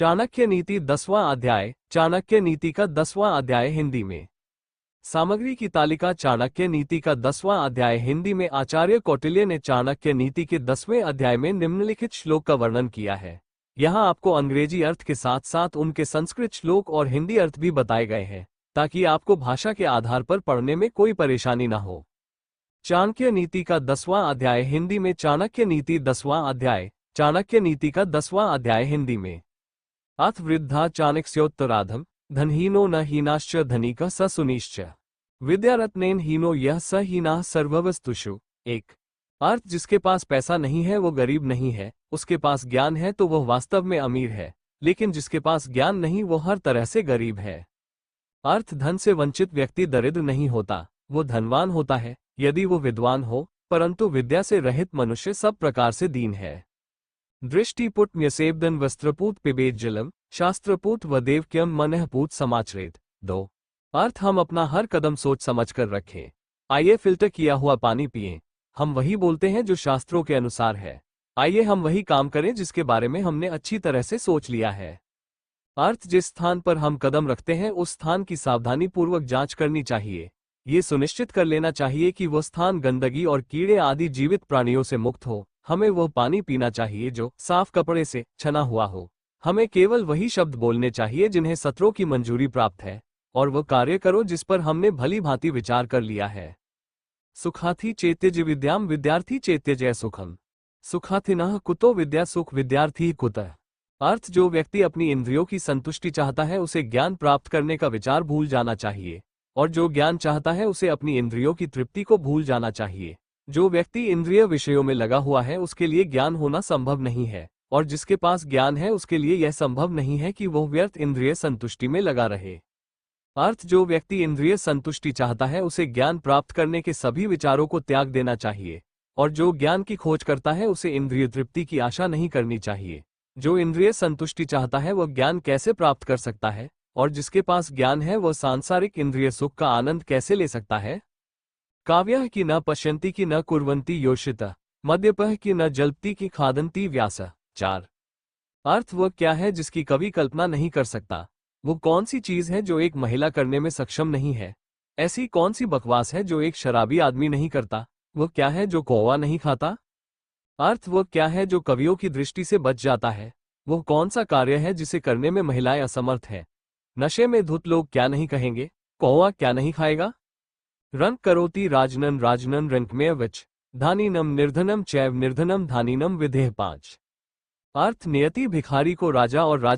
चाणक्य नीति 10वां अध्याय। चाणक्य नीति का 10वां अध्याय हिंदी में। सामग्री की तालिका। चाणक्य नीति का 10वां अध्याय हिंदी में। आचार्य कौटिल्य ने चाणक्य नीति के 10वें अध्याय में निम्नलिखित श्लोक का वर्णन किया है। यहाँ आपको अंग्रेजी अर्थ के साथ साथ उनके संस्कृत श्लोक और हिंदी अर्थ भी बताए गए हैं, ताकि आपको भाषा के आधार पर पढ़ने में कोई परेशानी न हो। चाणक्य नीति का 10वां अध्याय हिंदी में। चाणक्य नीति 10वां अध्याय। चाणक्य नीति का 10वां अध्याय हिंदी में। अथ वृद्धा चाणक्योत्तराधम धनहीनो न हीनाश्च धनिकः स सुनीश्च विद्यारत्नेन हीनो यह स हीनाः सर्ववस्तुषु। एक अर्थ, जिसके पास पैसा नहीं है वो गरीब नहीं है, उसके पास ज्ञान है तो वह वास्तव में अमीर है, लेकिन जिसके पास ज्ञान नहीं वो हर तरह से गरीब है। अर्थ, धन से वंचित व्यक्ति दरिद्र नहीं होता, वो धनवान होता है यदि वो विद्वान हो, परंतु विद्या से रहित मनुष्य सब प्रकार से दीन है। दृष्टिपुट न्यसेब्दन वस्त्रपूत पिबेत जलम शास्त्रपूत व देवक्यम मनःपूत समाचरेत। 2 अर्थ, हम अपना हर कदम सोच समझ कर रखें। आइए फिल्टर किया हुआ पानी पिएं। हम वही बोलते हैं जो शास्त्रों के अनुसार है। आइए हम वही काम करें जिसके बारे में हमने अच्छी तरह से सोच लिया है। अर्थ, जिस स्थान पर हम कदम रखते हैं उस स्थान की सावधानी पूर्वक जांच करनी चाहिए। ये सुनिश्चित कर लेना चाहिए कि वह स्थान गंदगी और कीड़े आदि जीवित प्राणियों से मुक्त हो। हमें वह पानी पीना चाहिए जो साफ कपड़े से छना हुआ हो। हमें केवल वही शब्द बोलने चाहिए जिन्हें सत्रों की मंजूरी प्राप्त है, और वह कार्य करो जिस पर हमने भली भांति विचार कर लिया है। सुखाथी चेत्यज विद्याम विद्यार्थी चेत्यजय सुखम सुखाथिनः कुतो विद्या सुख विद्यार्थी कुतः। अर्थ, जो व्यक्ति अपनी इंद्रियों की संतुष्टि चाहता है उसे ज्ञान प्राप्त करने का विचार भूल जाना चाहिए, और जो ज्ञान चाहता है उसे अपनी इंद्रियों की तृप्ति को भूल जाना चाहिए। जो व्यक्ति इंद्रिय विषयों में लगा हुआ है उसके लिए ज्ञान होना संभव नहीं है, और जिसके पास ज्ञान है उसके लिए यह संभव नहीं है कि वह व्यर्थ इंद्रिय संतुष्टि में लगा रहे। अर्थ, जो व्यक्ति इंद्रिय संतुष्टि चाहता है उसे ज्ञान प्राप्त करने के सभी विचारों को त्याग देना चाहिए, और जो ज्ञान की खोज करता है उसे इंद्रिय तृप्ति की आशा नहीं करनी चाहिए। जो इंद्रिय संतुष्टि चाहता है वह ज्ञान कैसे प्राप्त कर सकता है, और जिसके पास ज्ञान है वह सांसारिक इंद्रिय सुख का आनंद कैसे ले सकता है। काव्यः की न पश्यन्ति की न कुर्वन्ति योषितः मद्यपः की न जल्पति की खादन्ति व्यासः। 4 अर्थ, वह क्या है जिसकी कभी कल्पना नहीं कर सकता। वो कौन सी चीज है जो एक महिला करने में सक्षम नहीं है। ऐसी कौन सी बकवास है जो एक शराबी आदमी नहीं करता। वह क्या है जो कौवा नहीं खाता। अर्थ, वह क्या है जो कवियों की दृष्टि से बच जाता है। वह कौन सा कार्य है जिसे करने में महिलाएं असमर्थ हैं। नशे में धुत लोग क्या नहीं कहेंगे, कौवा क्या नहीं खाएगा। रंग करोति राजनन राजनन रंकमेय विच धानीनम निर्धनम चैव निर्धनम धानीनम विदेह। 5 अर्थ, नियति भिखारी को राजा और